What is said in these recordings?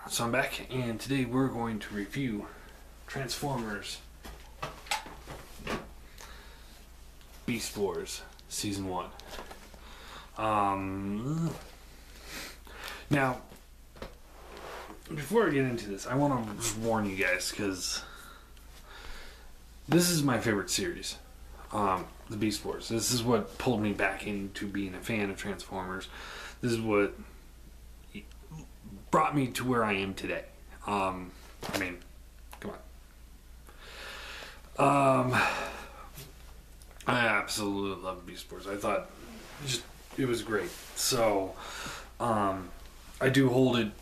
So I'm back, and today we're going to review Transformers Beast Wars Season 1. Now, before I get into this, I want to just warn you guys, because this is my favorite series, the Beast Wars. This is what pulled me back into being a fan of Transformers. This is what brought me to where I am today. I mean, come on. I absolutely love Beast Wars. I thought it was great. So, I do hold it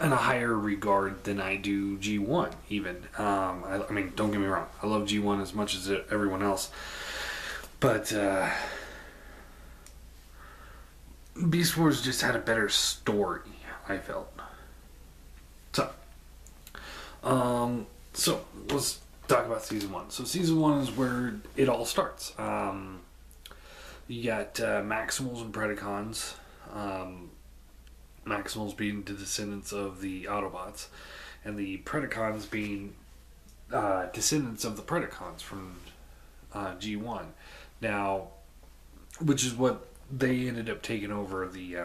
in a higher regard than I do G1 even. I mean, don't get me wrong. I love G1 as much as everyone else. But, Beast Wars just had a better story, I felt. So let's talk about Season 1. So Season 1 is where it all starts. You got Maximals and Predacons. Maximals being the descendants of the Autobots, and the Predacons being descendants of the Predacons from G1. Now, which is what they ended up taking over the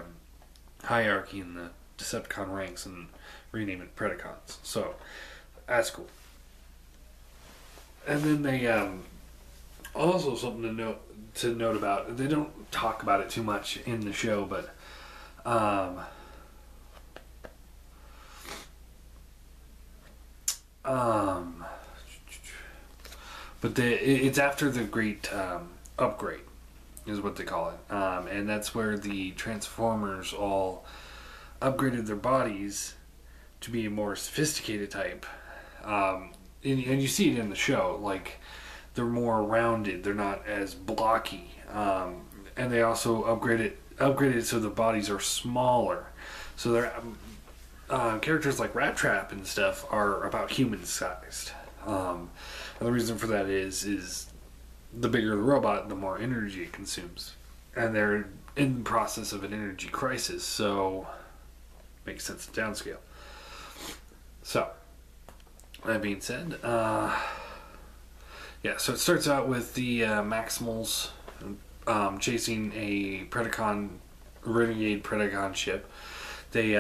hierarchy in the Decepticon ranks and renaming it Predacons. So that's cool. And then they also something to note about. They don't talk about it too much in the show, but it's after the Great Upgrade, is what they call it, and that's where the Transformers all upgraded their bodies to be a more sophisticated type. And you see it in the show, like they're more rounded, they're not as blocky, and they also upgraded so the bodies are smaller. So they're characters like Rat Trap and stuff are about human sized. And the reason for that is the bigger the robot, the more energy it consumes, and they're in the process of an energy crisis, so makes sense to downscale. So that being said, yeah, so it starts out with the Maximals chasing a renegade Predacon ship. They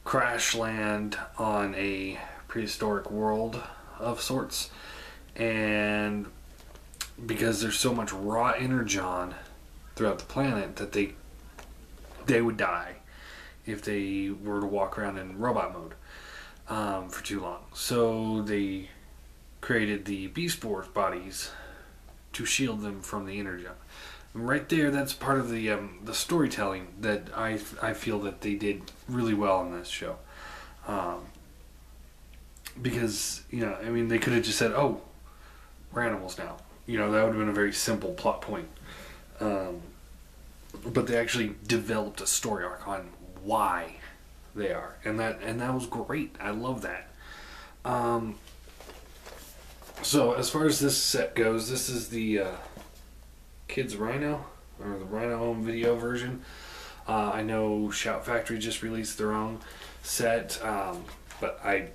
crash land on a prehistoric world of sorts, and because there's so much raw energon throughout the planet that they would die if they were to walk around in robot mode for too long. So they created the Beast Wars bodies to shield them from the energon. And right there, that's part of the storytelling that I feel that they did really well in this show. Because, I mean, they could have just said, "Oh, we're animals now." That would have been a very simple plot point. But they actually developed a story arc on why they are, and that was great. I love that. So as far as this set goes, this is the Kids Rhino, or the Rhino Home Video version. I know Shout Factory just released their own set, but I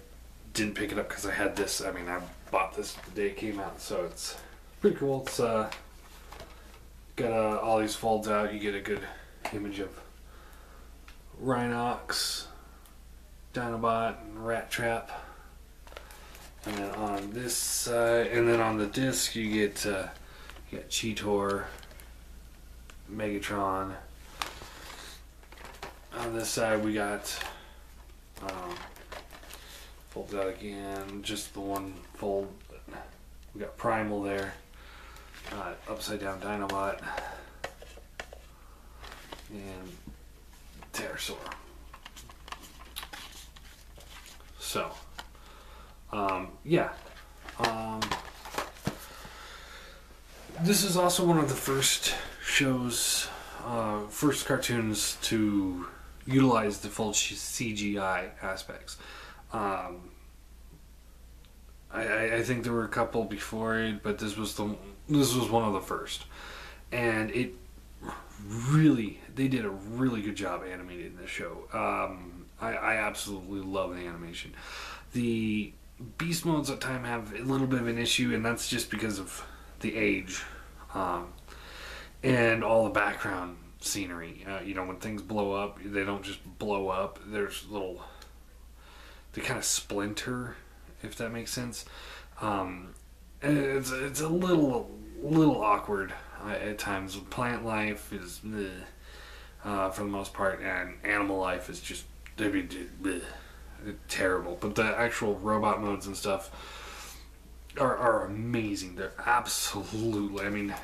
didn't pick it up because I had this. I mean, I bought this the day it came out, so it's pretty cool. It's got all these folds out. You get a good image of Rhinox, Dinobot, and Rat Trap. And then on this side, and then on the disc, you get Cheetor, Megatron. On this side, we got folds out again, just the one fold. We got Primal there, upside down Dinobot, and Pterosaur. So, yeah. This is also one of the first shows, first cartoons to utilize the full CGI aspects. I think there were a couple before it, but this was one of the first, and they did a really good job animating this show. I absolutely love the animation. The beast modes at time have a little bit of an issue, and that's just because of the age, um, and all the background scenery. When things blow up, they don't just blow up. There's little, they kind of splinter, if that makes sense. And it's a little awkward at times. Plant life is for the most part, and animal life is just terrible. But the actual robot modes and stuff are amazing. They're absolutely. I mean,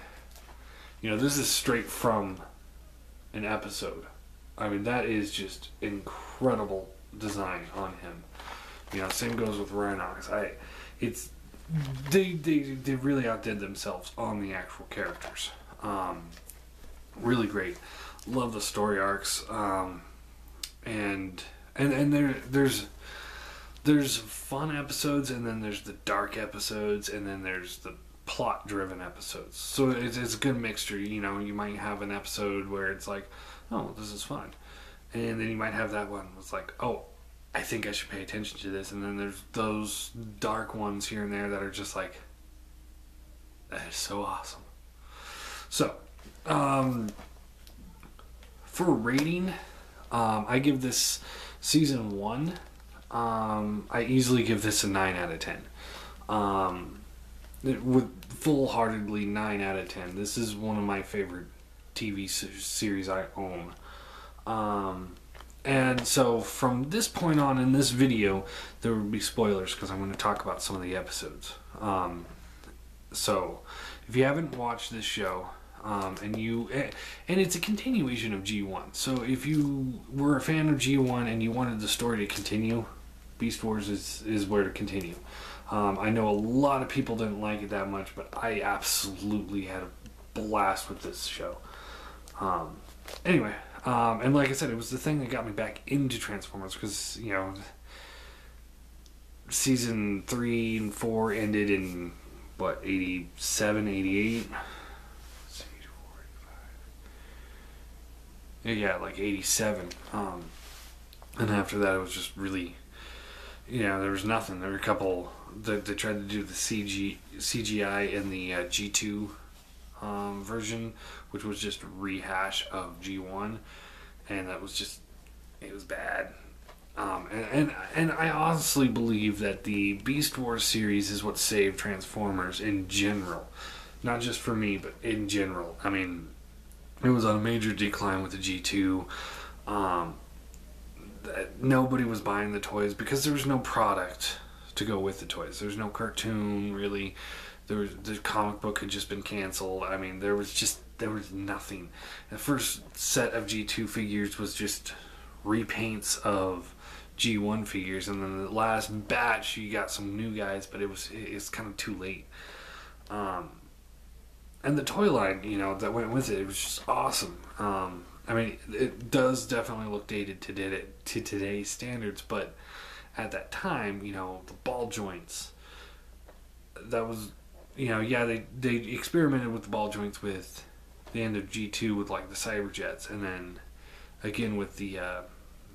this is straight from an episode. I mean, that is just incredible design on him. Same goes with Rhinox. They really outdid themselves on the actual characters. Really great. Love the story arcs. And there's fun episodes, and then there's the dark episodes, and then there's the plot-driven episodes. So it's a good mixture. You might have an episode where it's like, oh, this is fun, and then you might have that one that's like, oh, I think I should pay attention to this, and then there's those dark ones here and there that are just like, that is so awesome. So, for rating, I give this season 1. I easily give this a 9 out of 10. With full-heartedly 9 out of 10. This is one of my favorite TV series I own. And so from this point on in this video, there will be spoilers because I'm going to talk about some of the episodes. So if you haven't watched this show, and it's a continuation of G1. So if you were a fan of G1 and you wanted the story to continue, Beast Wars is where to continue. I know a lot of people didn't like it that much, but I absolutely had a blast with this show. Anyway, and like I said, it was the thing that got me back into Transformers because, season 3 and 4 ended in, 87, 88? Yeah, like 87. And after that, it was just really, there was nothing. There were a couple that they tried to do the CGI in the G2 version, which was just a rehash of G1, and that was just, it was bad. And I honestly believe that the Beast Wars series is what saved Transformers in general. Not just for me, but in general. I mean, it was on a major decline with the G2. Nobody was buying the toys because there was no product to go with the toys. There was no cartoon, really. The comic book had just been canceled. I mean, there was nothing. The first set of G2 figures was just repaints of G1 figures, and then the last batch you got some new guys, but it's kind of too late. And the toy line, that went with it, it was just awesome. I mean, it does definitely look dated to today's standards, but at that time, the ball joints, that was, they experimented with the ball joints with the end of G2 with like the Cyberjets, and then again with the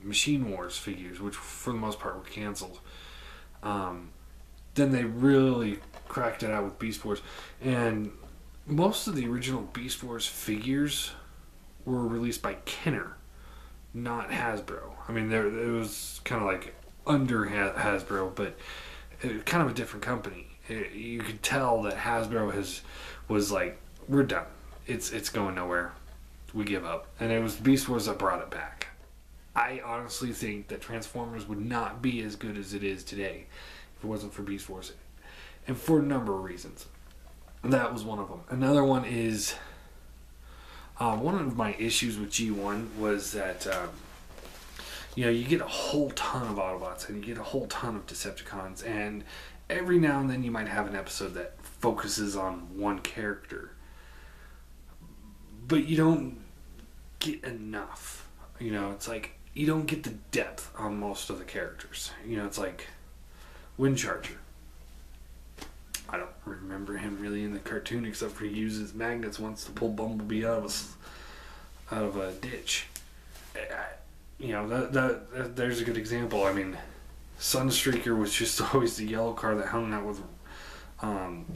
Machine Wars figures, which for the most part were canceled. Then they really cracked it out with Beast Wars, and most of the original Beast Wars figures were released by Kenner, not Hasbro. I mean, it was kind of like under Hasbro, but kind of a different company. You could tell that Hasbro was like, we're done. It's going nowhere. We give up. And it was Beast Wars that brought it back. I honestly think that Transformers would not be as good as it is today if it wasn't for Beast Wars. And for a number of reasons. That was one of them. Another one is, one of my issues with G1 was that, you get a whole ton of Autobots and you get a whole ton of Decepticons, and every now and then you might have an episode that focuses on one character. But you don't get enough. It's like, you don't get the depth on most of the characters. It's like Windcharger. I don't remember him really in the cartoon except for he uses magnets once to pull Bumblebee out of a ditch. there's a good example. I mean, Sunstreaker was just always the yellow car that hung out with um,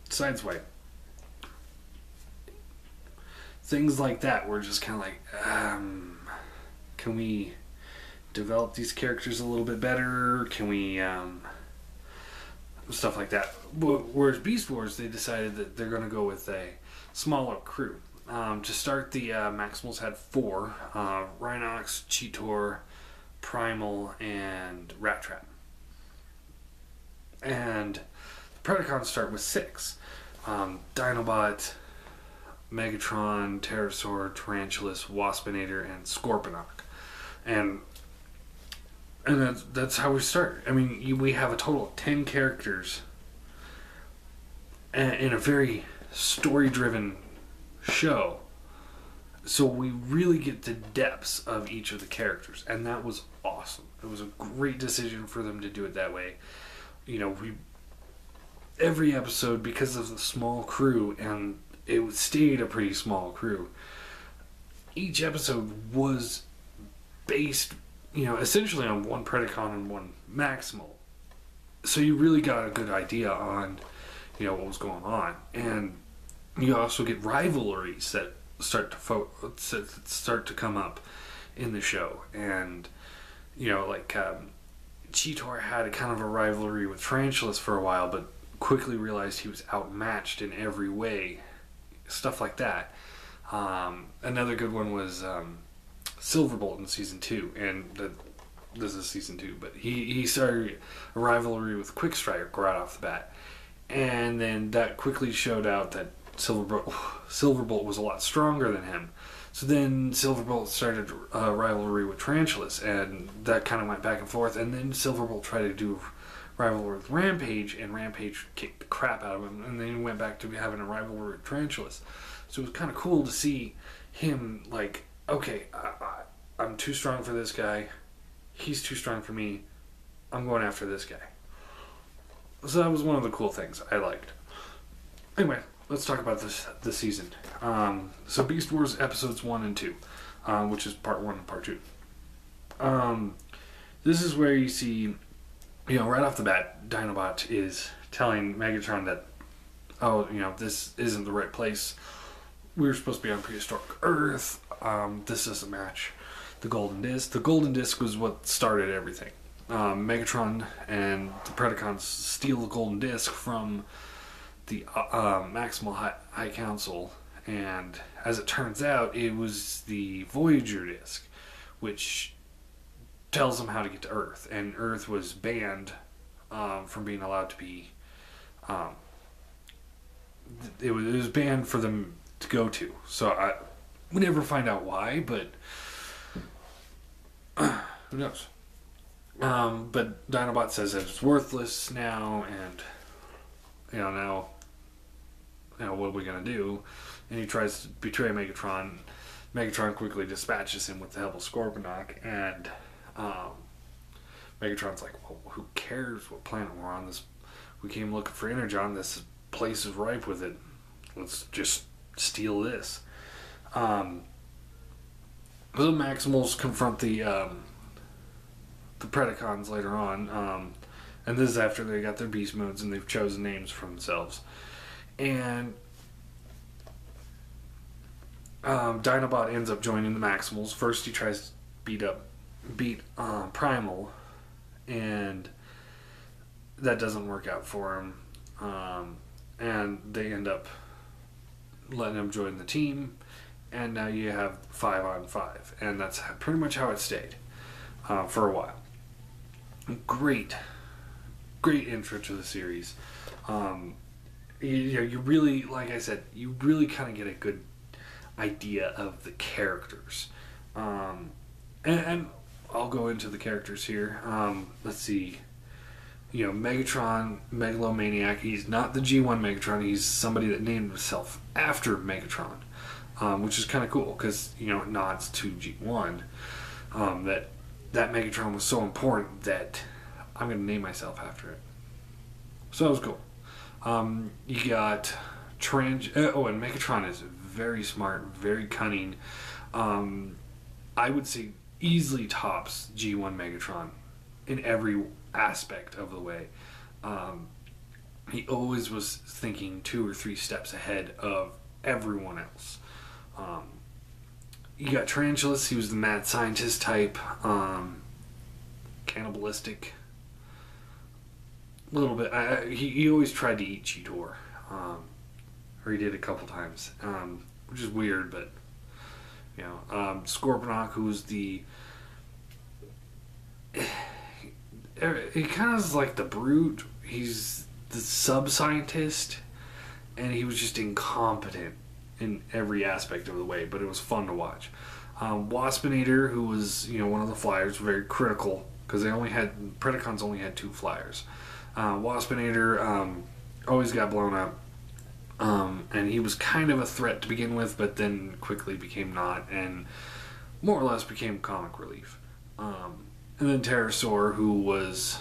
Sideswipe. Things like that were just kind of like, can we develop these characters a little bit better? Can we, stuff like that. Whereas Beast Wars, they decided that they're going to go with a smaller crew. To start, the Maximals had 4, Rhinox, Cheetor, Primal, and Rat Trap. And the Predacons start with 6. Dinobot, Megatron, Pterosaur, Tarantulas, Waspinator, and Scorponok. And that's how we start. I mean, we have a total of 10 characters in a very story-driven show. So we really get the depths of each of the characters. And that was awesome. It was a great decision for them to do it that way. Every episode, because of the small crew, and it stayed a pretty small crew, each episode was based, essentially on one Predacon and one Maximal. So you really got a good idea on, what was going on. And you also get rivalries that start to come up in the show. And, Cheetor had a kind of a rivalry with Tarantulas for a while, but quickly realized he was outmatched in every way. Stuff like that. Another good one was Silverbolt in season 2, and this is season 2, but he started a rivalry with Quickstrike right off the bat, and then that quickly showed out that Silverbolt was a lot stronger than him. So then Silverbolt started a rivalry with Tarantulas, and that kind of went back and forth, and then Silverbolt tried to do rivalry with Rampage, and Rampage kicked the crap out of him, and then he went back to having a rivalry with Tarantulas. So it was kind of cool to see him, like, okay, I'm too strong for this guy, he's too strong for me, I'm going after this guy. So that was one of the cool things I liked. Anyway, let's talk about this season. So Beast Wars episodes 1 and 2, which is part 1 and part 2. This is where you see, right off the bat, Dinobot is telling Megatron that, this isn't the right place. We were supposed to be on prehistoric Earth. This doesn't match the Golden Disc. The Golden Disc was what started everything. Megatron and the Predacons steal the Golden Disc from the Maximal High Council, and as it turns out, it was the Voyager Disc, which tells them how to get to Earth, and Earth was banned from being allowed to be. It was banned for them to go to. So we never find out why, but who knows? But Dinobot says that it's worthless now, and now, what are we gonna do? And he tries to betray Megatron. Megatron quickly dispatches him with the help of Scorponok, and Megatron's like, well, who cares what planet we're on? We came looking for Energon. This place is ripe with it. Let's just steal this. The Maximals confront the Predacons later on, and this is after they got their beast modes and they've chosen names for themselves. And Dinobot ends up joining the Maximals. First, he tries to beat Primal, and that doesn't work out for him. And they end up letting him join the team, and now you have 5-on-5, and that's pretty much how it stayed for a while. Great intro to the series. You really, like I said, you really kind of get a good idea of the characters. And I'll go into the characters here. Let's see. Megatron, Megalomaniac. He's not the G1 Megatron. He's somebody that named himself after Megatron, which is kind of cool because it nods to G1. That Megatron was so important that I'm going to name myself after it. So that was cool. You got and Megatron is very smart, very cunning. I would say easily tops G1 Megatron in every aspect of the way. He always was thinking 2 or 3 steps ahead of everyone else. You got Tarantulas, he was the mad scientist type, cannibalistic, a little bit. He always tried to eat Cheetor, or he did a couple times, which is weird, but you know, Scorponok, who's he kind of is like the Brute. He's the sub-scientist, and he was just incompetent in every aspect of the way, but it was fun to watch. Waspinator, who was, you know, one of the flyers, very critical, because Predacons only had 2 flyers. Waspinator always got blown up, and he was kind of a threat to begin with, but then quickly became not, and more or less became comic relief. And then Pterosaur, who was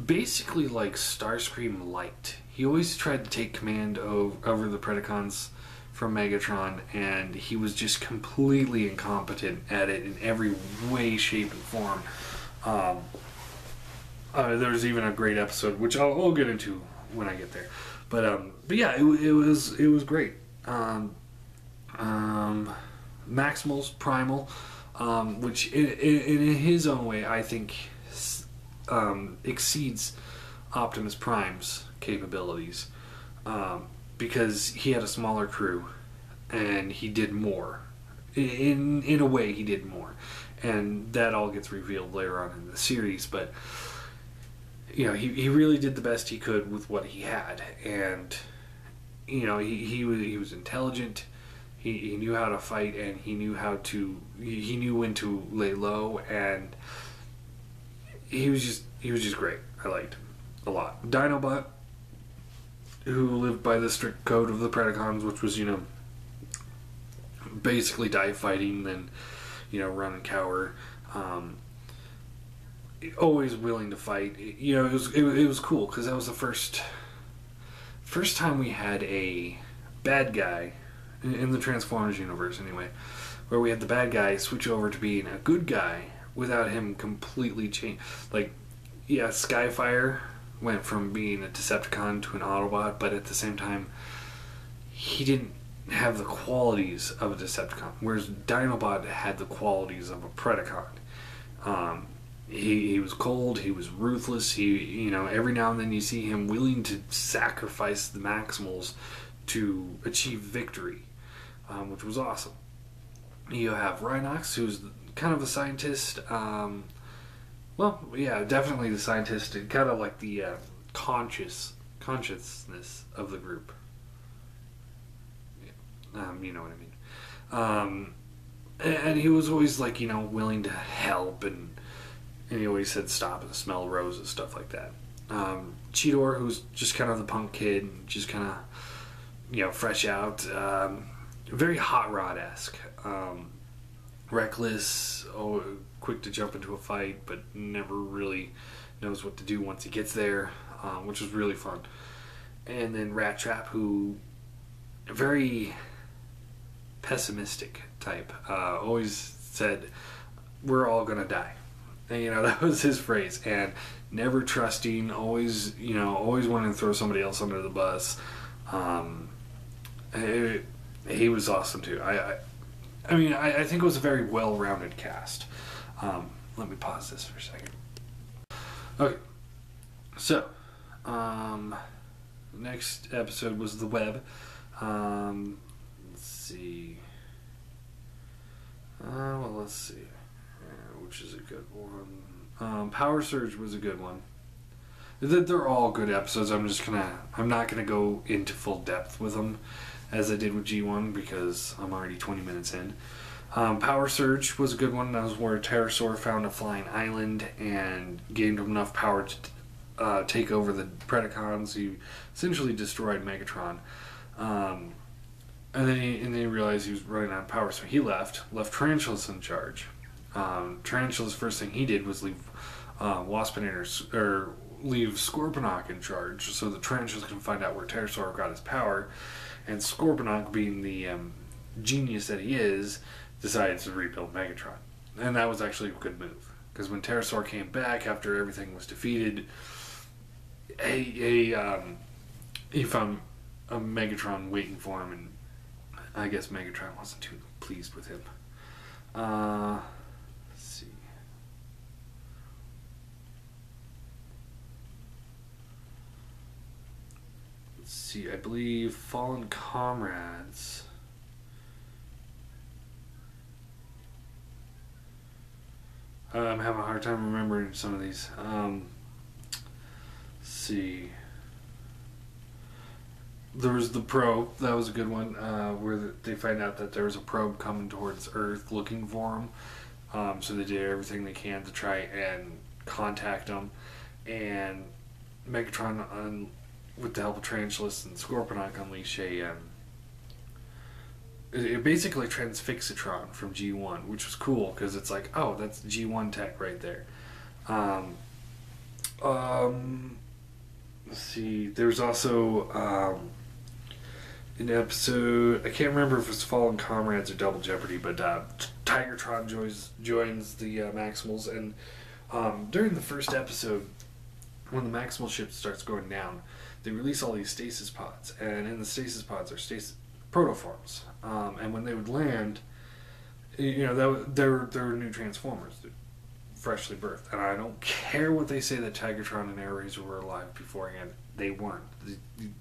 basically like Starscream light. He always tried to take command over the Predacons from Megatron, and he was just completely incompetent at it in every way, shape, and form. There's even a great episode, which I'll get into when I get there. But yeah, it was great. Maximal's Primal, which in his own way, I think exceeds Optimus Prime's capabilities, because he had a smaller crew and he did more. In a way, he did more, and that all gets revealed later on in the series. But you know, he really did the best he could with what he had, and you know, he was intelligent. He knew how to fight, and he knew when to lay low, and he was just great. I liked him a lot. Dinobot, who lived by the strict code of the Predacons, which was, you know, basically die fighting, then, you know, run and cower. Always willing to fight. You know, it was cool, because that was the first time we had a bad guy in the Transformers universe, anyway, where we had the bad guy switch over to being a good guy without him completely change. Like, yeah, Skyfire went from being a Decepticon to an Autobot, but at the same time, he didn't have the qualities of a Decepticon, whereas Dinobot had the qualities of a Predacon. He was cold, he was ruthless, you know, every now and then you see him willing to sacrifice the Maximals to achieve victory, which was awesome. You have Rhinox, who's kind of a scientist. Well, yeah, definitely the scientist, and kind of like the consciousness of the group. Yeah. You know what I mean. And he was always, like, you know, willing to help, and he always said stop and smell roses, stuff like that. Cheetor, who's just kind of the punk kid, just kind of, you know, fresh out. Very Hot Rod-esque. Reckless, quick to jump into a fight, but never really knows what to do once he gets there, which was really fun. And then Rat Trap, who very pessimistic type, always said, "We're all gonna die," and you know, that was his phrase. And never trusting, always wanting to throw somebody else under the bus. He was awesome too. I mean, I think it was a very well-rounded cast. Let me pause this for a second. Okay, so next episode was the Web. Let's see. Let's see. Which is a good one. Power Surge was a good one. They're all good episodes. I'm not gonna go into full depth with them as I did with G1, because I'm already 20 minutes in. Power Surge was a good one. That was where Pterosaur found a flying island and gained enough power to take over the Predacons. He essentially destroyed Megatron. And then he realized he was running out of power, so he left Tarantulas in charge. Tarantula's first thing he did was leave Waspinator, or leave Scorponok in charge, so the Tarantulas can find out where Pterosaur got his power. And Scorponok, being the genius that he is, decides to rebuild Megatron. And that was actually a good move. Because when Pterosaur came back after everything was defeated, he found a Megatron waiting for him, and I guess Megatron wasn't too pleased with him. Let's see. Let's see, I believe Fallen Comrades. I'm having a hard time remembering some of these. Let's see. There was the probe. That was a good one, where they find out that there was a probe coming towards Earth looking for them. So they did everything they can to try and contact them. And Megatron, with the help of Tarantulas and Scorponok, unleash it basically Transfixitron from G1, which was cool because it's like, oh, that's G1 tech right there. Let's see. There's also an episode, I can't remember if it's Fallen Comrades or Double Jeopardy, but Tigertron joins the Maximals, and during the first episode, when the Maximal ship starts going down, they release all these stasis pods, and in the stasis pods are protoforms, and when they would land, they're new Transformers, freshly birthed, and I don't care what they say that Tigertron and Air were alive beforehand. They weren't.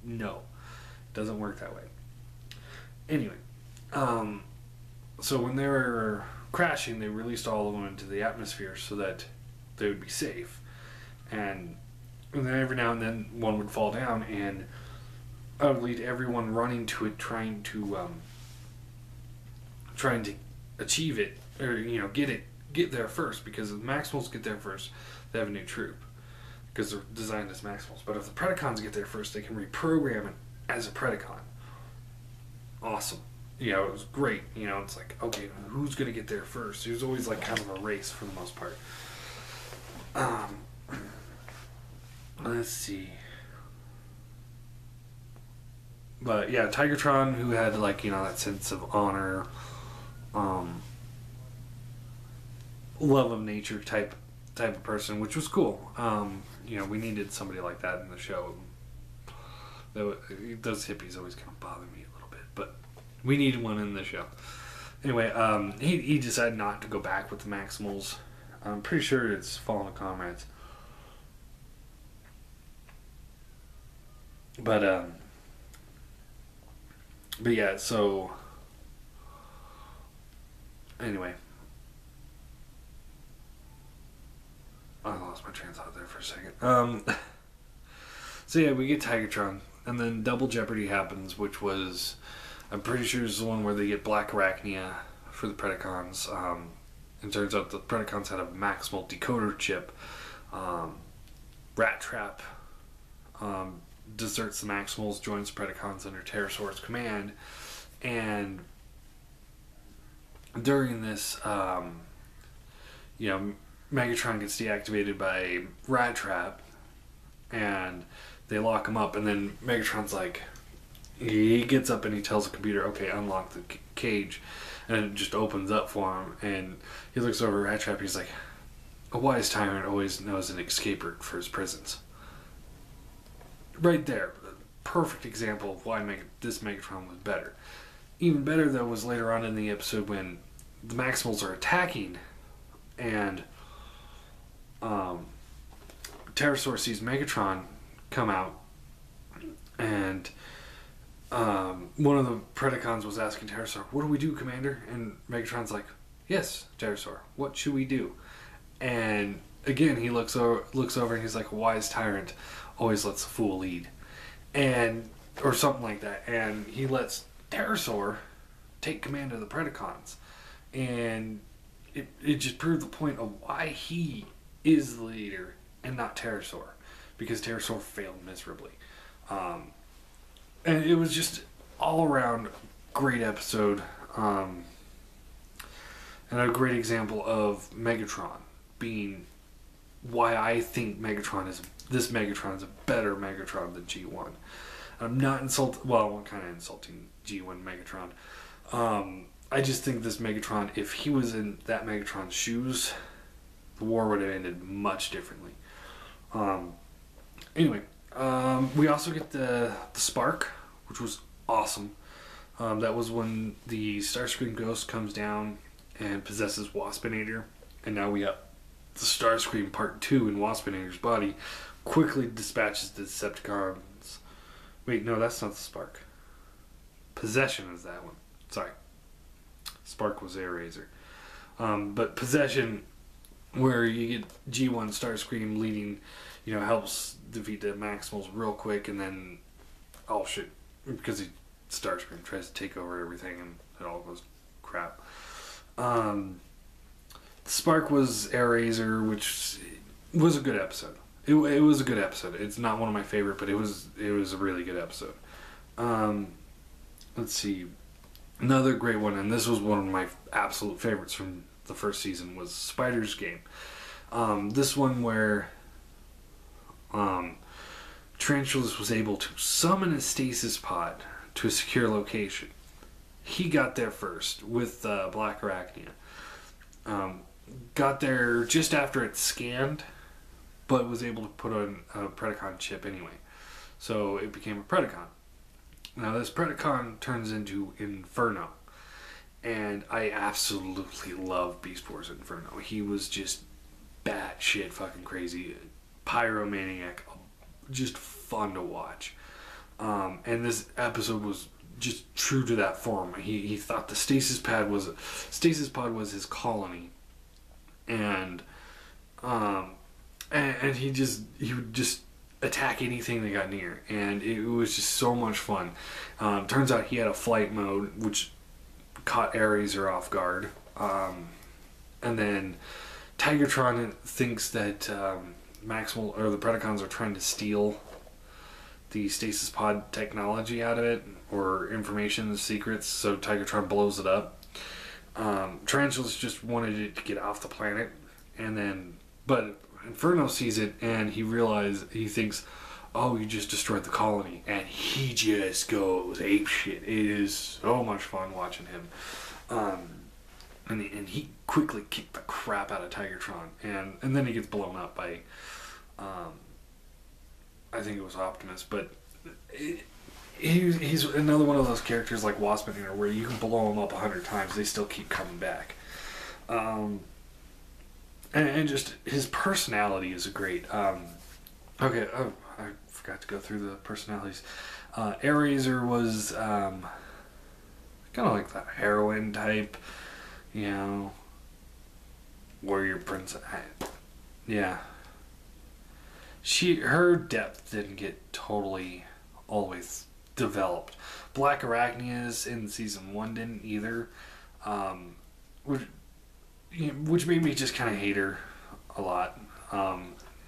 No, doesn't work that way. Anyway, so when they were crashing, they released all of them into the atmosphere so that they would be safe, and then every now and then one would fall down, and I would lead everyone running to it, trying to achieve it, or get there first, because if the Maximals get there first, they have a new troop, because they're designed as Maximals. But if the Predacons get there first, they can reprogram it as a Predacon. Awesome. It was great. It's like, okay, who's going to get there first? It was always like kind of a race for the most part. Let's see. But yeah, Tigertron, who had that sense of honor, love of nature type of person, which was cool. We needed somebody like that in the show. Those hippies always kind of bother me a little bit, but we needed one in the show. Anyway, he decided not to go back with the Maximals. I'm pretty sure it's Fallen Comrades. But yeah, so anyway, I lost my train of thought there for a second. So yeah, we get Tigertron, and then Double Jeopardy happens, which was, I'm pretty sure is the one where they get Black Arachnia for the Predacons. It turns out the Predacons had a maximal decoder chip. Rat Trap deserts the Maximals, joins the Predacons under Pterosaur's command, and during this, Megatron gets deactivated by Rat Trap, and they lock him up, and then Megatron's like, he gets up and he tells the computer, okay, unlock the cage, and it just opens up for him, and he looks over at Rat Trap, he's like, a wise tyrant always knows an escape route for his prisons. Right there, perfect example of why this Megatron was better. Even better, though, was later on in the episode when the Maximals are attacking, and Pterosaur sees Megatron come out, and one of the Predacons was asking Pterosaur, what do we do, Commander? And Megatron's like, yes, Pterosaur, what should we do? And again, he looks over and he's like, a wise tyrant always lets a fool lead. Or something like that. And he lets Pterosaur take command of the Predacons. And it just proved the point of why he is the leader and not Pterosaur. Because Pterosaur failed miserably. And it was just all around great episode. And a great example of Megatron being why I think this Megatron is a better Megatron than G1. I'm not I'm kind of insulting G1 Megatron. I just think this Megatron, if he was in that Megatron's shoes, the war would have ended much differently. Anyway, we also get the Spark, which was awesome. That was when the Starscream Ghost comes down and possesses Waspinator, and now we got the Starscream Part 2 in Waspinator's body, quickly dispatches the Decepticons. Wait, no, that's not the Spark. Possession is that one. Sorry. Spark was Air Razor. But Possession, where you get G1 Starscream leading, helps defeat the Maximals real quick, and then, oh shit, because Starscream tries to take over everything, and it all goes crap. Spark was Air Razor, which was a good episode. It was a good episode. It's not one of my favorite, but it was a really good episode. Let's see. Another great one, and this was one of my absolute favorites from the first season, was Spider's Game. This one where Tarantulas was able to summon a stasis pod to a secure location. He got there first with Black Arachnia. Got there just after it scanned, but was able to put on a Predacon chip anyway. So it became a Predacon. Now this Predacon turns into Inferno. And I absolutely love Beast Wars Inferno. He was just batshit fucking crazy. Pyromaniac. Just fun to watch. And this episode was just true to that form. He thought the stasis pod was his colony. And he would just attack anything that got near, and it was just so much fun. Turns out he had a flight mode which caught Air Razor off guard, and then Tigatron thinks that Maximal or the Predacons are trying to steal the stasis pod technology out of it, or information, secrets, so Tigatron blows it up. Tarantulas just wanted it to get off the planet, but Inferno sees it, and he thinks, oh, you just destroyed the colony, and he just goes apeshit. It is so much fun watching him. And he quickly kicked the crap out of Tigatron, and then he gets blown up by, I think it was Optimus, but he's another one of those characters like Waspinator where you can blow them up 100 times, they still keep coming back. And just his personality is great. Okay, I forgot to go through the personalities. Air Razor was kind of like the heroine type, warrior princess. Yeah. Her depth didn't get totally all the way developed. Black Arachnia's in season 1 didn't either, which made me just kind of hate her a lot.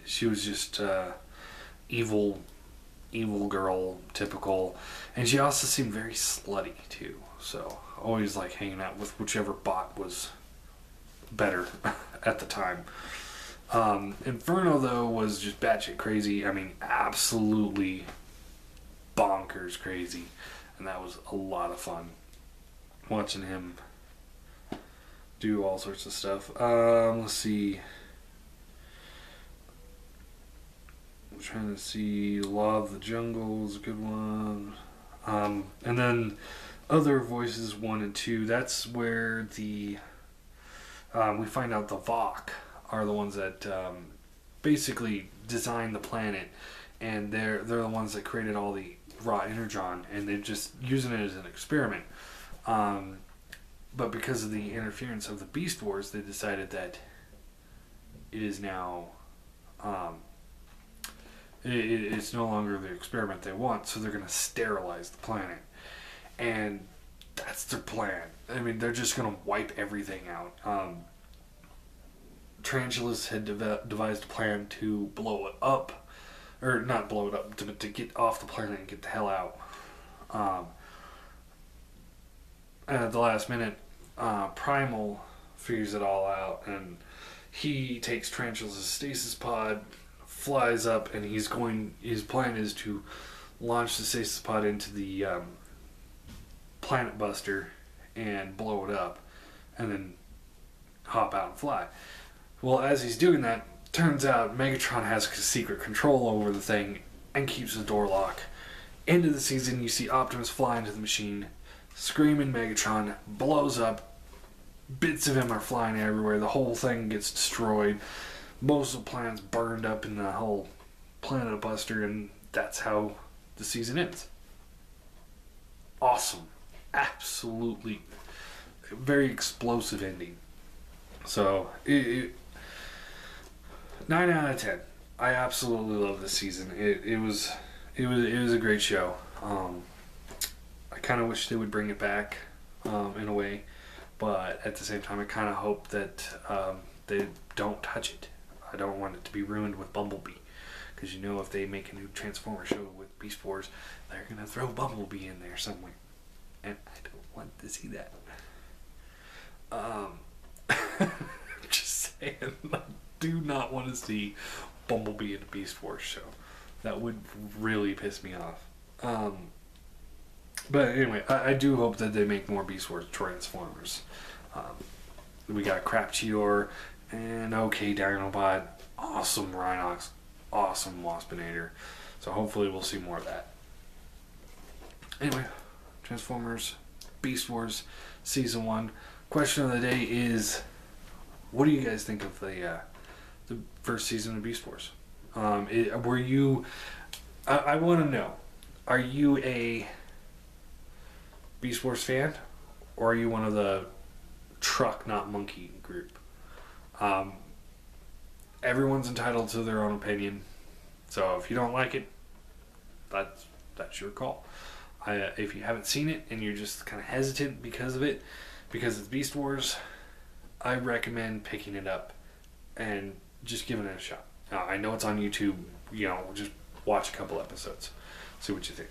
She was just evil girl, typical, and she also seemed very slutty too. So always like hanging out with whichever bot was better at the time. Inferno though was just batshit crazy. I mean, absolutely bonkers crazy, and that was a lot of fun watching him do all sorts of stuff. Let's see. I'm trying to see. Law of the Jungle is a good one. And then other voices 1 and 2. That's where we find out the Vok are the ones that basically designed the planet, and they're the ones that created all the raw energon, and they're just using it as an experiment. But because of the interference of the Beast Wars, they decided that it is now it's no longer the experiment they want, so they're going to sterilize the planet. And that's their plan. I mean, they're just going to wipe everything out. Tarantulas had devised a plan to blow it up, or not blow it up, to get off the planet and get the hell out. And at the last minute, Primal figures it all out, and he takes Tarantula's stasis pod, flies up, and his plan is to launch the stasis pod into the Planet Buster and blow it up and then hop out and fly. Well, as he's doing that, turns out Megatron has secret control over the thing and keeps the door locked. End of the season, you see Optimus fly into the machine, screaming Megatron, blows up, bits of him are flying everywhere, the whole thing gets destroyed, most of the planet's burned up in the whole Planet Buster, and that's how the season ends. Awesome. Absolutely. Very explosive ending. So, 9 out of 10. I absolutely love this season. It was a great show. I kind of wish they would bring it back in a way, but at the same time, I kind of hope that they don't touch it. I don't want it to be ruined with Bumblebee, because you know if they make a new Transformer show with Beast Wars, they're gonna throw Bumblebee in there somewhere, and I don't want to see that. Just saying, I do not want to see Bumblebee in a Beast Wars show. That would really piss me off. But anyway, I do hope that they make more Beast Wars Transformers. We got Crap Cheetor and okay Dinobot, awesome Rhinox, awesome Waspinator. So hopefully we'll see more of that. Anyway, Transformers, Beast Wars, Season 1. Question of the day is, what do you guys think of the first season of Beast Wars? Were you... I want to know, are you a Beast Wars fan, or are you one of the truck not monkey group? Everyone's entitled to their own opinion, so if you don't like it, that's your call. If you haven't seen it and you're just kind of hesitant because of it, because it's Beast Wars, I recommend picking it up and just giving it a shot. I know it's on YouTube, just watch a couple episodes, see what you think.